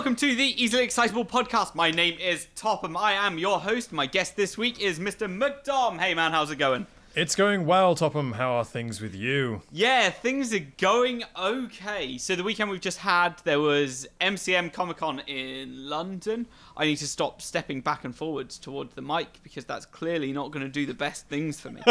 welcome to the Easily Excitable podcast. My name is Topham. I am your host. My guest this week is Mr. McDom. Hey man, how's it going? It's going well, Topham. How are things with you? Yeah, things are going okay. So the weekend we've just had, there was MCM Comic-Con in London. I need to stop stepping back and forwards towards the mic because that's clearly not going to do the best things for me.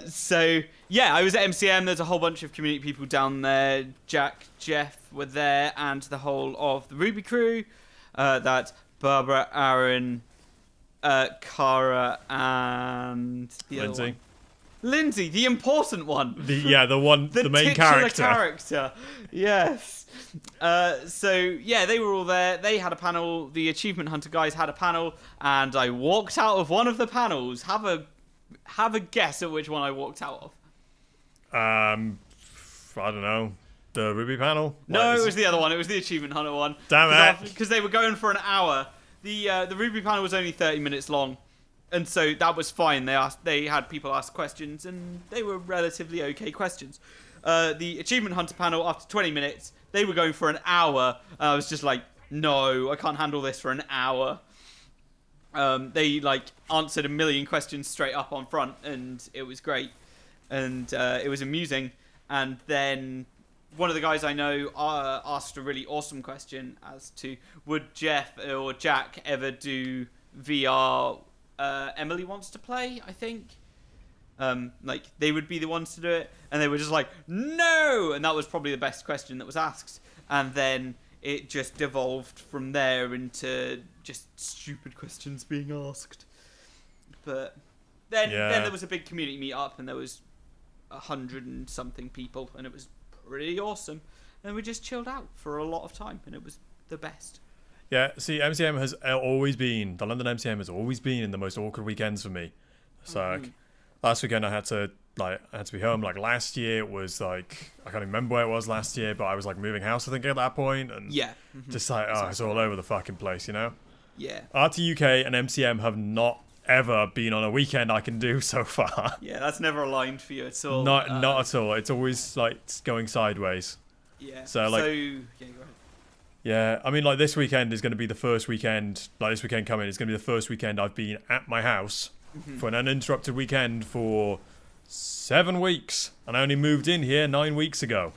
So yeah, I was at MCM. There's a whole bunch of community people down there. Jack, Jeff were there, and the whole of the Ruby crew. That's Barbara, Aaron, Cara, and the Lindsay. other one. Lindsay, the important one. The main character. Yes. So yeah, they were all there. They had a panel. The Achievement Hunter guys had a panel, and I walked out of one of the panels. Have a guess at which one I walked out of. I don't know. The Ruby panel? No, it was the other one. It was the Achievement Hunter one. Damn it! Because they were going for an hour. The Ruby panel was only 30 minutes long, and so that was fine. They had people ask questions, and they were relatively okay questions. The Achievement Hunter panel, after 20 minutes, they were going for an hour, and I was just like, no, I can't handle this for an hour. They answered a million questions straight up on front, and it was great, and it was amusing. And then one of the guys I know asked a really awesome question as to would Jeff or Jack ever do VR Emily Wants to Play, I think. They would be the ones to do it, and they were just like, no! And that was probably the best question that was asked. And then it just devolved from there into just stupid questions being asked. But then there was a big community meet-up, and there was 100 and something people, and it was pretty awesome. And we just chilled out for a lot of time, and it was the best. Yeah, see, MCM has always been, the London MCM has always been in the most awkward weekends for me. So last weekend I had to be home. Like last year it was I can't remember where it was last year, but I was moving house I think at that point, and just it's all over the fucking place, you know? Yeah. RTUK and MCM have not ever been on a weekend I can do so far. Yeah, that's never aligned for you at all. Not at all. It's always it's going sideways. Yeah. So yeah, go ahead. Yeah, I mean this weekend is going to be the first weekend, this weekend coming is going to be the first weekend I've been at my house for an uninterrupted weekend for 7 weeks, and I only moved in here 9 weeks ago.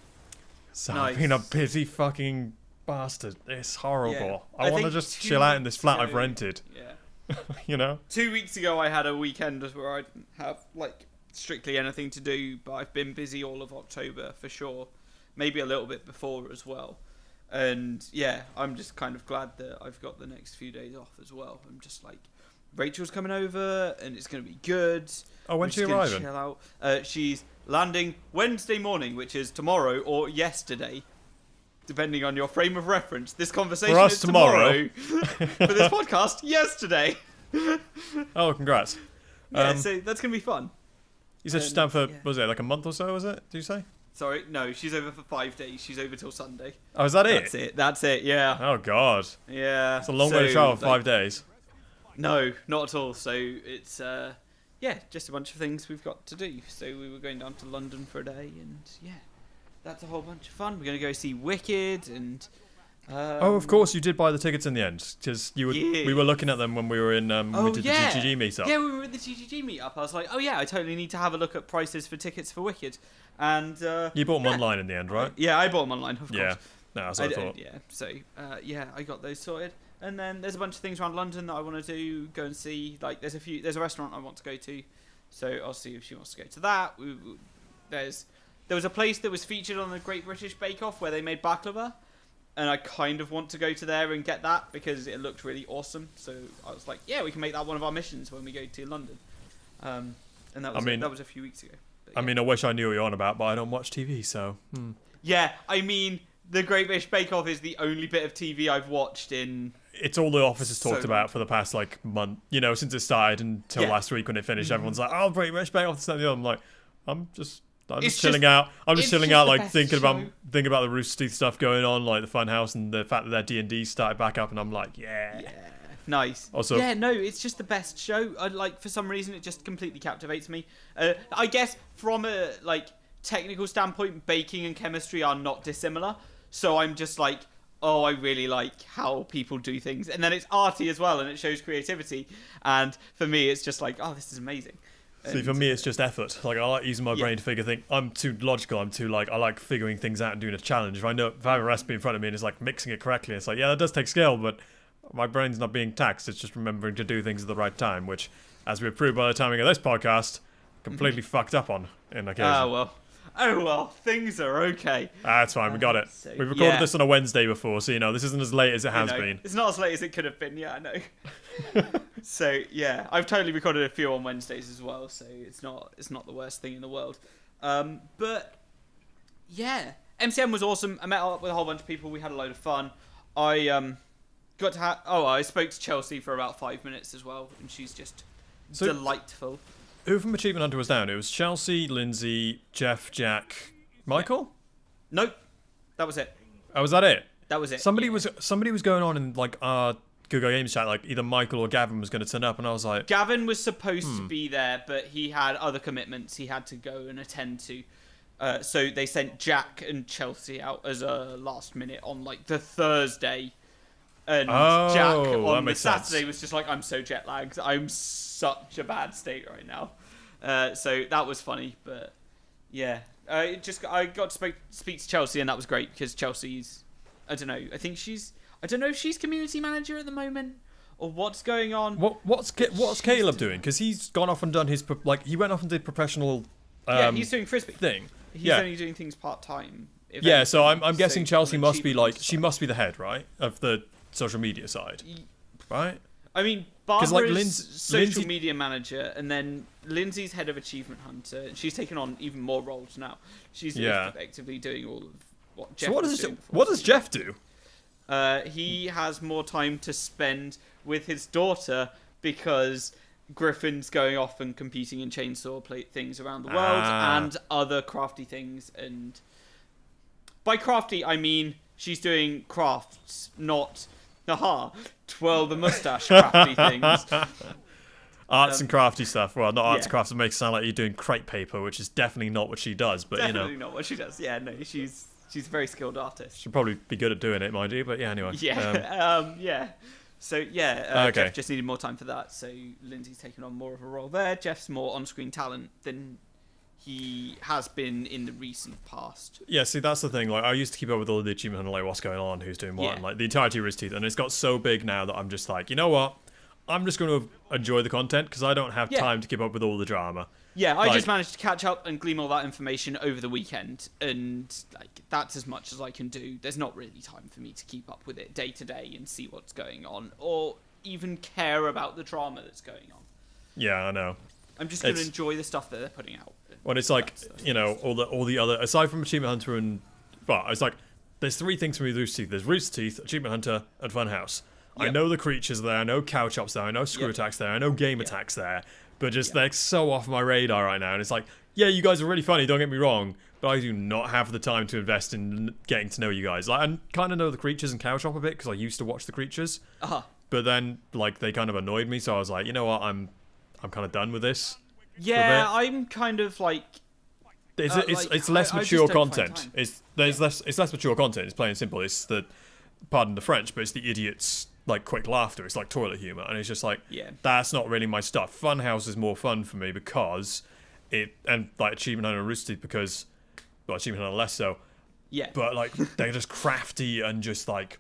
So nice. I've been a busy fucking bastard. It's horrible. Yeah. I want to just chill out in this flat I've rented. Yeah. You know? 2 weeks ago I had a weekend where I didn't have strictly anything to do, but I've been busy all of October for sure. Maybe a little bit before as well. And yeah, I'm just kind of glad that I've got the next few days off as well. I'm just Rachel's coming over and it's going to be good. Oh, when's she arriving? Chill out. She's landing Wednesday morning, which is tomorrow or yesterday, depending on your frame of reference. This conversation is tomorrow. For this podcast, yesterday. Oh, congrats. Yeah, so that's going to be fun. You said she's down for, was it a month or so, was it? Did you say? Sorry, no, she's over for 5 days. She's over till Sunday. Oh, is that it? That's it, yeah. Oh, God. Yeah. It's a long way to travel for 5 days. No, not at all. So it's, just a bunch of things we've got to do. So we were going down to London for a day, and yeah, that's a whole bunch of fun. We're going to go see Wicked, and... oh, of course, you did buy the tickets in the end, because we were looking at them when we were in, we did the GGG meetup. Yeah, we were at the GGG meetup. I was like, oh yeah, I totally need to have a look at prices for tickets for Wicked. And you bought them online in the end, right? Yeah, I bought them online, of course. Yeah, no, that's what I thought. Yeah, so I got those sorted. And then there's a bunch of things around London that I want to do, go and see. There's a restaurant I want to go to, so I'll see if she wants to go to that. There was a place that was featured on the Great British Bake Off where they made baklava, and I kind of want to go to there and get that because it looked really awesome. So I was like, yeah, we can make that one of our missions when we go to London. And that was a few weeks ago. But, yeah. I mean, I wish I knew what you're on about, but I don't watch TV, so... Yeah, I mean, the Great British Bake Off is the only bit of TV I've watched in... It's all the office has talked about for the past, month, since it started until last week when it finished. Everyone's like, oh, Great British Bake Off, this, that, and the other. I'm like, I'm just chilling out. I'm just chilling out, thinking about the Rooster Teeth stuff going on, the Funhouse, and the fact that their D&D started back up, and I'm like, yeah. Nice. Also, yeah, no, it's just the best show. For some reason, it just completely captivates me. I guess from a technical standpoint, baking and chemistry are not dissimilar. So I'm just oh, I really like how people do things. And then it's arty as well, and it shows creativity. And for me, it's just like, oh, this is amazing. See, for me, it's just effort. Like, I like using my brain to figure things. I'm too logical. I like figuring things out and doing a challenge. If I have a recipe in front of me and it's like mixing it correctly, it's like, yeah, that does take skill, but my brain's not being taxed. It's just remembering to do things at the right time, which, as we proved by the timing of this podcast, completely fucked up on in occasion. Oh well, things are okay. That's fine, we got it. So, We've recorded this on a Wednesday before, so this isn't as late as it has been. It's not as late as it could have been, yeah, I know. So yeah, I've totally recorded a few on Wednesdays as well, so it's not the worst thing in the world. But yeah, MCM was awesome. I met up with a whole bunch of people. We had a load of fun. I I spoke to Chelsea for about 5 minutes as well, and she's just delightful. Who from Achievement Hunter was down? It was Chelsea, Lindsay, Jeff, Jack, Michael? Nope. That was it. Oh, was that it? That was it. Somebody was going on in like our Google Games chat, like either Michael or Gavin was going to turn up, and I was like, Gavin was supposed to be there, but he had other commitments he had to go and attend to. So they sent Jack and Chelsea out as a last minute on like the Thursday. And Jack on the Saturday was just like, I'm so jet lagged. I'm such a bad state right now. So that was funny, but yeah. I got to speak to Chelsea, and that was great because Chelsea's, I don't know if she's community manager at the moment or what's going on. What's Caleb doing? Because he's gone off and done his he went off and did professional. He's doing frisbee thing. He's only doing things part time. Yeah, so I'm guessing Chelsea must be like she must be the head, right, of the social media side, right? I mean, Barbara's social Lindsay... media manager, and then Lindsay's head of Achievement Hunter, and she's taken on even more roles now. She's effectively doing all of what Jeff was doing before. What does Jeff do? He has more time to spend with his daughter because Griffin's going off and competing in chainsaw things around the world and other crafty things. And by crafty, I mean she's doing crafts, not twirl the mustache crafty things. Arts and crafty stuff. Well, not arts and crafts. It makes it sound like you're doing crepe paper, which is definitely not what she does. But definitely not what she does. Yeah, no, she's a very skilled artist. She'll probably be good at doing it, mind you. But yeah, anyway. Yeah. Yeah. So yeah, Jeff just needed more time for that. So Lindsay's taken on more of a role there. Jeff's more on-screen talent than he has been in the recent past. Yeah, see, that's the thing. Like, I used to keep up with all the achievement and like what's going on, who's doing what, and like the entirety of Rooster Teeth, and it's got so big now that I'm just like, you know what? I'm just going to enjoy the content because I don't have time to keep up with all the drama. Yeah, I just managed to catch up and glean all that information over the weekend, and like that's as much as I can do. There's not really time for me to keep up with it day to day and see what's going on, or even care about the drama that's going on. Yeah, I know. I'm just going to enjoy the stuff that they're putting out. When it's like, all the other, aside from Achievement Hunter and, well, it's like, there's three things for me with Rooster Teeth. There's Rooster Teeth, Achievement Hunter, and Funhouse. Yep. I know the creatures there, I know Cow Chops there, I know Screw Attacks there, I know Game Attacks there, but just they're so off my radar right now, and it's like, yeah, you guys are really funny, don't get me wrong, but I do not have the time to invest in getting to know you guys. Like, I kind of know the creatures and Cow Chop a bit, because I used to watch the creatures, but then, like, they kind of annoyed me, so I was like, you know what, I'm kind of done with this. Yeah, I'm kind of like... It's less mature content. It's less mature content. It's plain and simple. It's pardon the French, but it's the idiots like quick laughter. It's like toilet humor, and it's just like that's not really my stuff. Funhouse is more fun for me because and like Achievement Hunter and Rooster Teeth because Achievement Hunter less so. Yeah. But like they're just crafty and just like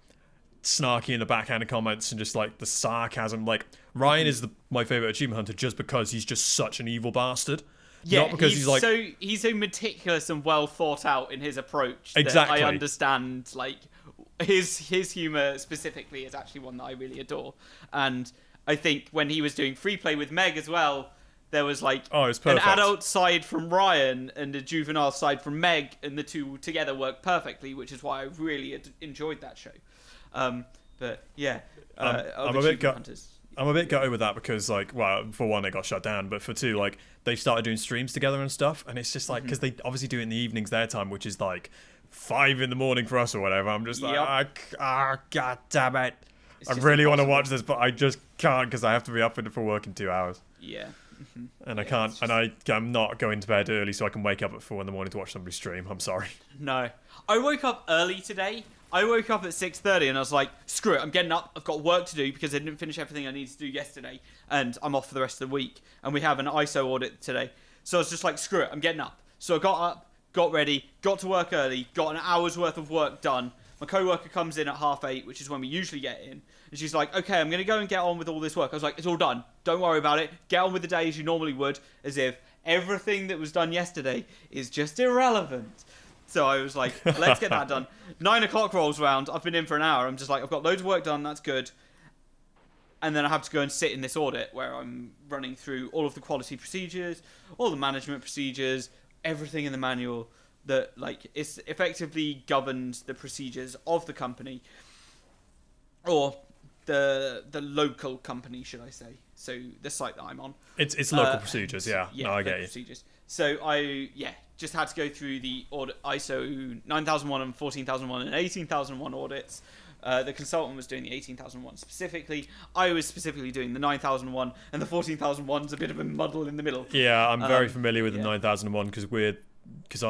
snarky in the backhanded comments and just like the sarcasm. Like Ryan is my favorite Achievement Hunter just because he's just such an evil bastard. Yeah, not because he's so meticulous and well thought out in his approach. Exactly. That I understand, like his humor specifically is actually one that I really adore. And I think when he was doing free play with Meg as well, there was like an adult side from Ryan and a juvenile side from Meg, and the two together work perfectly, which is why I really enjoyed that show. But yeah, I'm a bit gutted with that because, like, well, for one, it got shut down, but for two, like, they've started doing streams together and stuff, and it's just like, because they obviously do it in the evenings their time, which is like 5 a.m. for us or whatever. I'm just like, god damn it. I really want to watch this, but I just can't because I have to be up for work in 2 hours. Yeah. And I can't, I'm not going to bed early so I can wake up at 4 a.m. to watch somebody stream. I'm sorry. No. I woke up early today. I woke up at 6:30 and I was like, screw it, I'm getting up. I've got work to do because I didn't finish everything I needed to do yesterday, and I'm off for the rest of the week. And we have an ISO audit today, so I was just like, screw it, I'm getting up. So I got up, got ready, got to work early, got an hour's worth of work done. My co-worker comes in at 8:30, which is when we usually get in, and she's like, okay, I'm going to go and get on with all this work. I was like, it's all done. Don't worry about it. Get on with the day as you normally would, as if everything that was done yesterday is just irrelevant. So I was like, let's get that done. 9 o'clock rolls around. I've been in for an hour. I'm just like, I've got loads of work done. That's good. And then I have to go and sit in this audit where I'm running through all of the quality procedures, all the management procedures, everything in the manual that like it's effectively governs the procedures of the company, or the local company, should I say? So the site that I'm on. It's local procedures, yeah. No, I get you. Procedures. So I just had to go through the audit ISO 9001 and 14001 and 18001 audits. The consultant was doing the 18,001 specifically. I was specifically doing the 9,001, and the 14,001's a bit of a muddle in the middle. Yeah, I'm very familiar with the 9001 because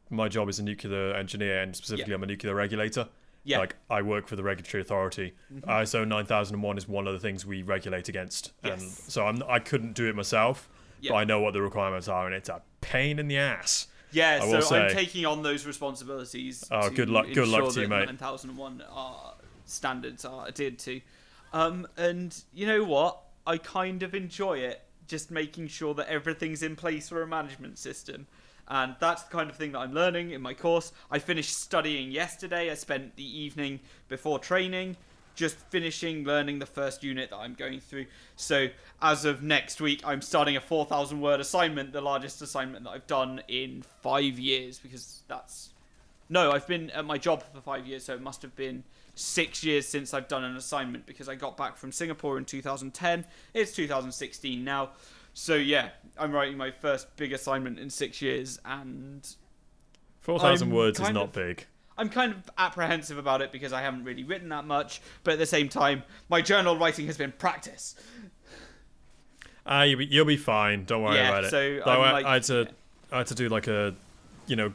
my job is a nuclear engineer, and specifically I'm a nuclear regulator. Yeah. Like, I work for the regulatory authority. Mm-hmm. ISO 9001 is one of the things we regulate against. Yes. And so I couldn't do it myself, but I know what the requirements are, and it's a pain in the ass. Yeah, so I'm taking on those responsibilities. Oh, good luck to you, mate. 9001 standards are adhered to. And you know what? I kind of enjoy it, just making sure that everything's in place for a management system. And that's the kind of thing that I'm learning in my course. I finished studying yesterday. I spent the evening before training just finishing learning the first unit that I'm going through. So as of next week, I'm starting a 4,000 word assignment, the largest assignment that I've done in 5 years, because I've been at my job for 5 years, so it must have been 6 years since I've done an assignment, because I got back from Singapore in 2010. It's 2016 now. So yeah, I'm writing my first big assignment in 6 years, and 4,000 words is not big. I'm kind of apprehensive about it because I haven't really written that much, but at the same time, my journal writing has been practice. You'll be fine. Don't worry about it. So I had to do like a,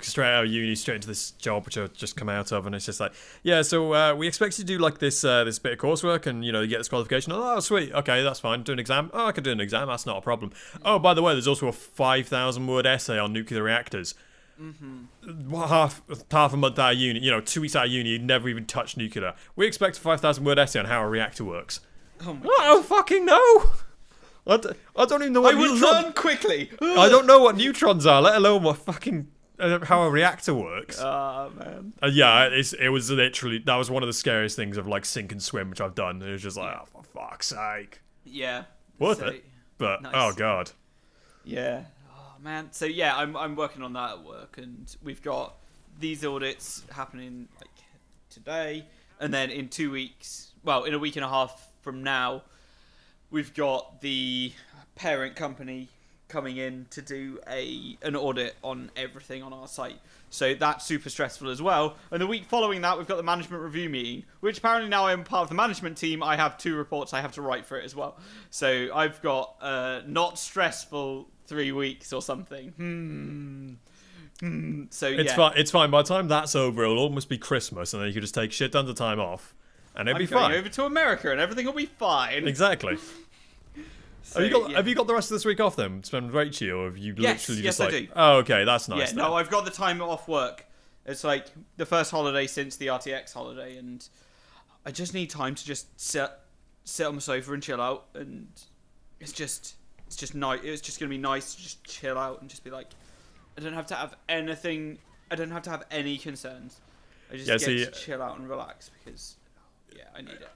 straight out of uni, straight into this job which I've just come out of, and it's just like, so we expect you to do like this this bit of coursework, and you get this qualification. Oh, sweet, okay, that's fine. Do an exam. Oh, I can do an exam. That's not a problem. Oh, by the way, there's also a 5,000 word essay on nuclear reactors. Mm-hmm. Half a month out of uni, 2 weeks out of uni, you never even touched nuclear. We expect a 5,000 word essay on how a reactor works. Oh my God. I don't fucking know. I don't even know what neutrons... I will learn quickly. I don't know what neutrons are, let alone what fucking how a reactor works. Oh man. It was literally, that was one of the scariest things of like sink and swim which I've done. It was just like, oh, for fuck's sake. Yeah. Worth it. But nice. Oh God. Yeah. Man, so yeah, I'm working on that at work, and we've got these audits happening like today, and then in 2 weeks, in a week and a half from now, we've got the parent company coming in to do an audit on everything on our site. So that's super stressful as well. And the week following that, we've got the management review meeting, which apparently now I'm part of the management team. I have 2 reports I have to write for it as well. So I've got not stressful 3 weeks or something. So it's fine. By the time that's over, it'll almost be Christmas, and then you can just take shit tons of time off, and it'll be fine. I'm going over to America, and everything will be fine. Exactly. So, have you got the rest of this week off then? Spend with Rachel, or have you literally just like... I do. Oh, okay, that's nice. Yeah, no, I've got the time off work. It's like the first holiday since the RTX holiday, and I just need time to just sit on the sofa and chill out, and it's just nice. It's just gonna be nice to just chill out and just be like, I don't have to have anything. I don't have to have any concerns. I just get to chill out and relax because, I need it.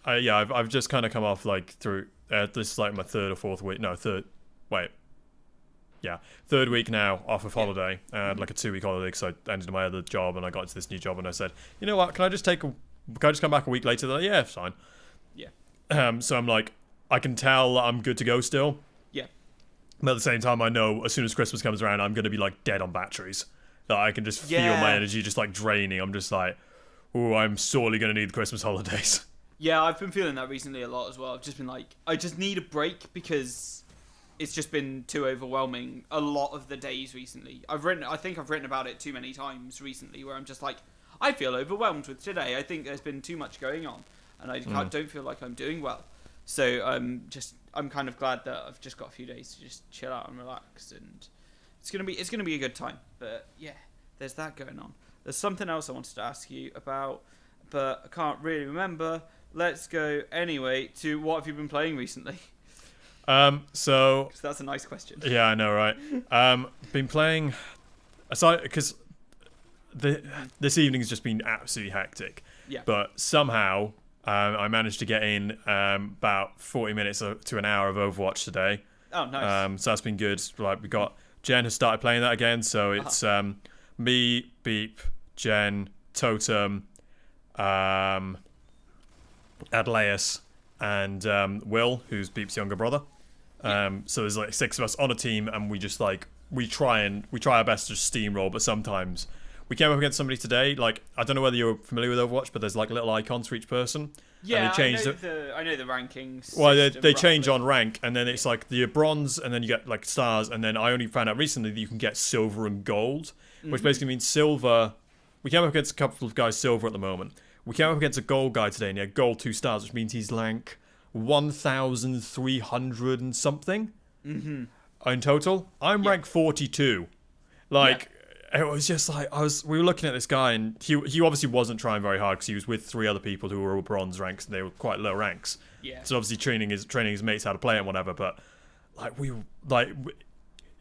I've just kind of come off like through. This is like my third week now off of holiday. I had like a 2-week holiday because I ended my other job and I got into this new job, and I said, you know what? Can I just come back a week later? They're like, yeah, it's fine. Yeah. So I'm like, I can tell that I'm good to go still. Yeah. But at the same time, I know as soon as Christmas comes around, I'm going to be like dead on batteries. That I can just feel my energy just like draining. I'm just like, oh, I'm sorely going to need the Christmas holidays. Yeah, I've been feeling that recently a lot as well. I've just been like, I just need a break because it's just been too overwhelming a lot of the days recently. I think I've written about it too many times recently where I'm just like, I feel overwhelmed with today. I think there's been too much going on, and I don't feel like I'm doing well. So I'm kind of glad that I've just got a few days to just chill out and relax, and it's gonna be a good time. But yeah, there's that going on. There's something else I wanted to ask you about, but I can't really remember. Let's go anyway to what have you been playing recently? So 'Cause that's a nice question. yeah, I know, right? Been playing aside because this evening's just been absolutely hectic. Yeah. But somehow I managed to get in about 40 minutes to an hour of Overwatch today. Oh, nice. So that's been good. Like we got Jen has started playing that again, so it's me, Beep, Jen, Totem, Adleus, and Will, who's Beep's younger brother. So there's like 6 of us on a team, and we just like we try our best to steamroll. But sometimes we came up against somebody today. Like I don't know whether you're familiar with Overwatch, but there's like little icons for each person. Yeah, and they changed I know the rankings. Well, they change on rank, and then it's like the bronze, and then you get like stars, and then I only found out recently that you can get silver and gold, which basically means silver. We came up against a couple of guys silver at the moment. We came up against a gold guy today, and he had gold 2 stars, which means he's like 1,300 and something in total. I'm rank 42. Like it was just like we were looking at this guy, and he obviously wasn't trying very hard because he was with 3 other people who were all bronze ranks, and they were quite low ranks. Yeah. So obviously training his mates how to play and whatever. But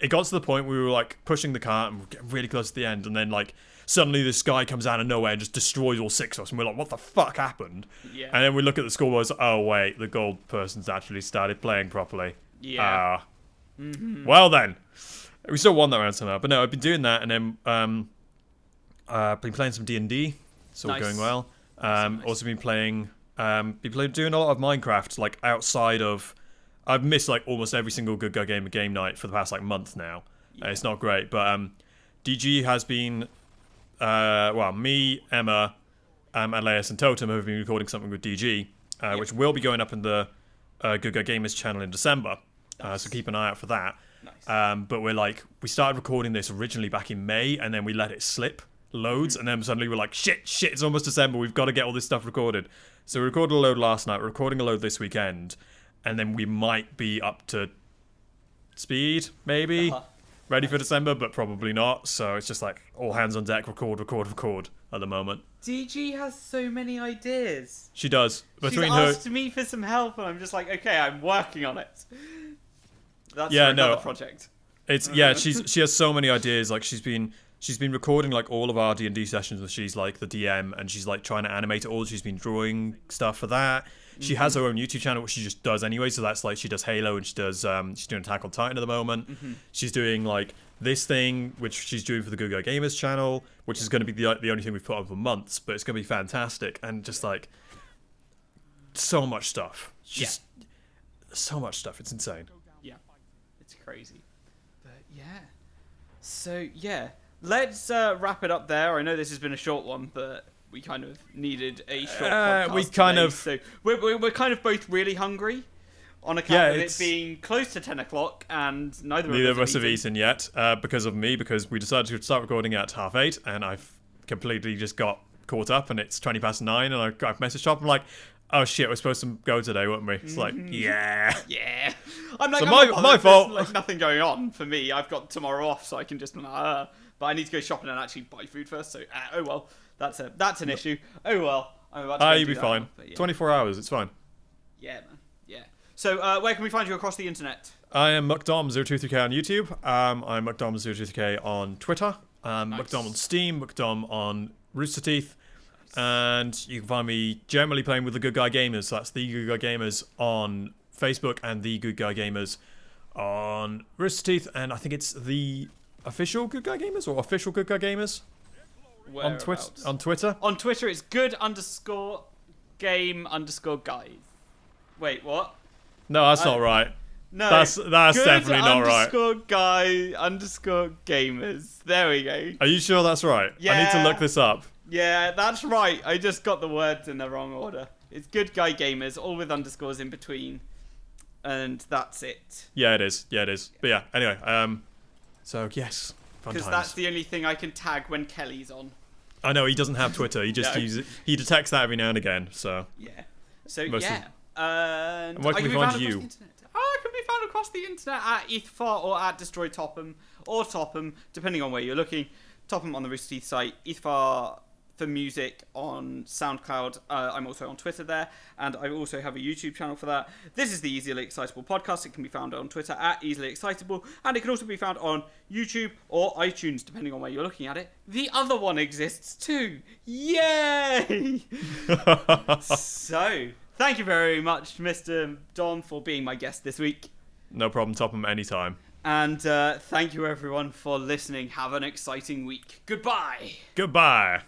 it got to the point where we were like pushing the cart and we're getting really close to the end, and then like suddenly this guy comes out of nowhere and just destroys all 6 of us, and we're like, what the fuck happened? Yeah. And then we look at the scoreboards. Oh wait, the gold person's actually started playing properly. Yeah. Well then, we still won that round somehow. But no, I've been doing that, and then been playing some D&D. It's all going well. Nice. Also been playing doing a lot of Minecraft, like outside of. I've missed like almost every single Good Guy Gamer game night for the past like month now. It's not great, but DG has been. Me, Emma, Elias, and Totem have been recording something with DG, which will be going up in the Good Guy Gamers channel in December. So keep an eye out for that. Nice. But we started recording this originally back in May, and then we let it slip loads, and then suddenly we're like, shit, it's almost December, we've got to get all this stuff recorded. So we recorded a load last night, we're recording a load this weekend, and then we might be up to speed, maybe. Ready for December, but probably not. So it's just like all hands on deck, record at the moment. DG has so many ideas. She does. She's asked me for some help, and I'm just like, okay, I'm working on it. That's another project. She has so many ideas. Like she's been recording like all of our D&D sessions where she's like the DM, and she's like trying to animate it all. She's been drawing stuff for that. She has her own YouTube channel, which she just does anyway. So that's like she does Halo, and she does she's doing Attack on Titan at the moment. She's doing like this thing, which she's doing for the Good Guy Gamers channel, which is going to be the only thing we've put up for months, but it's going to be fantastic, and just like so much stuff. Just so much stuff. It's insane. Yeah, it's crazy. But yeah, so yeah, let's wrap it up there. I know this has been a short one, but we kind of needed a short podcast so we're kind of both really hungry on account of it being close to 10 o'clock, and neither of us have eaten yet because we decided to start recording at 8:30, and I've completely just got caught up, and it's 9:20, and I've messaged up. I'm like, oh shit, we're supposed to go today, weren't we? It's like, yeah. I'm like, so my fault. There's like nothing going on for me. I've got tomorrow off, so I can just but I need to go shopping and actually buy food first, so oh well. That's an issue. Oh well. I'm about to you'll be fine. 24 hours, it's fine. Yeah, man. Yeah. So, where can we find you across the internet? I am McDom023k on YouTube. I'm McDom023k on Twitter. Nice. McDom on Steam. McDom on Rooster Teeth. And you can find me generally playing with the Good Guy Gamers. So that's the Good Guy Gamers on Facebook and the Good Guy Gamers on Rooster Teeth. And I think it's the official Good Guy Gamers or official Good Guy Gamers. On Twitter? On Twitter, it's good_game_guys. Wait, what? No, that's not right. No, that's definitely not right. _guy_gamers. There we go. Are you sure that's right? Yeah. I need to look this up. Yeah, that's right. I just got the words in the wrong order. It's Good Guy Gamers, all with underscores in between, and that's it. Yeah, it is. But yeah, anyway, so yes. Because that's the only thing I can tag when Kelly's on. I know he doesn't have Twitter. He just uses. He detects that every now and again. So Yeah. So Most of- and where can I we be find found you? across the internet. I can be found across the internet at ETHFAR or at Destroy Topham or Topham, depending on where you're looking. Topham on the Rooster Teeth site, ETHFAR for music on SoundCloud. I'm also on Twitter there, and I also have a YouTube channel for that. This is the Easily Excitable podcast. It can be found on Twitter at Easily Excitable, and it can also be found on YouTube or iTunes, depending on where you're looking at it. The other one exists too. Yay! So, thank you very much, Mr. Don, for being my guest this week. no problem. Topham anytime. And thank you, everyone, for listening. Have an exciting week. Goodbye. Goodbye.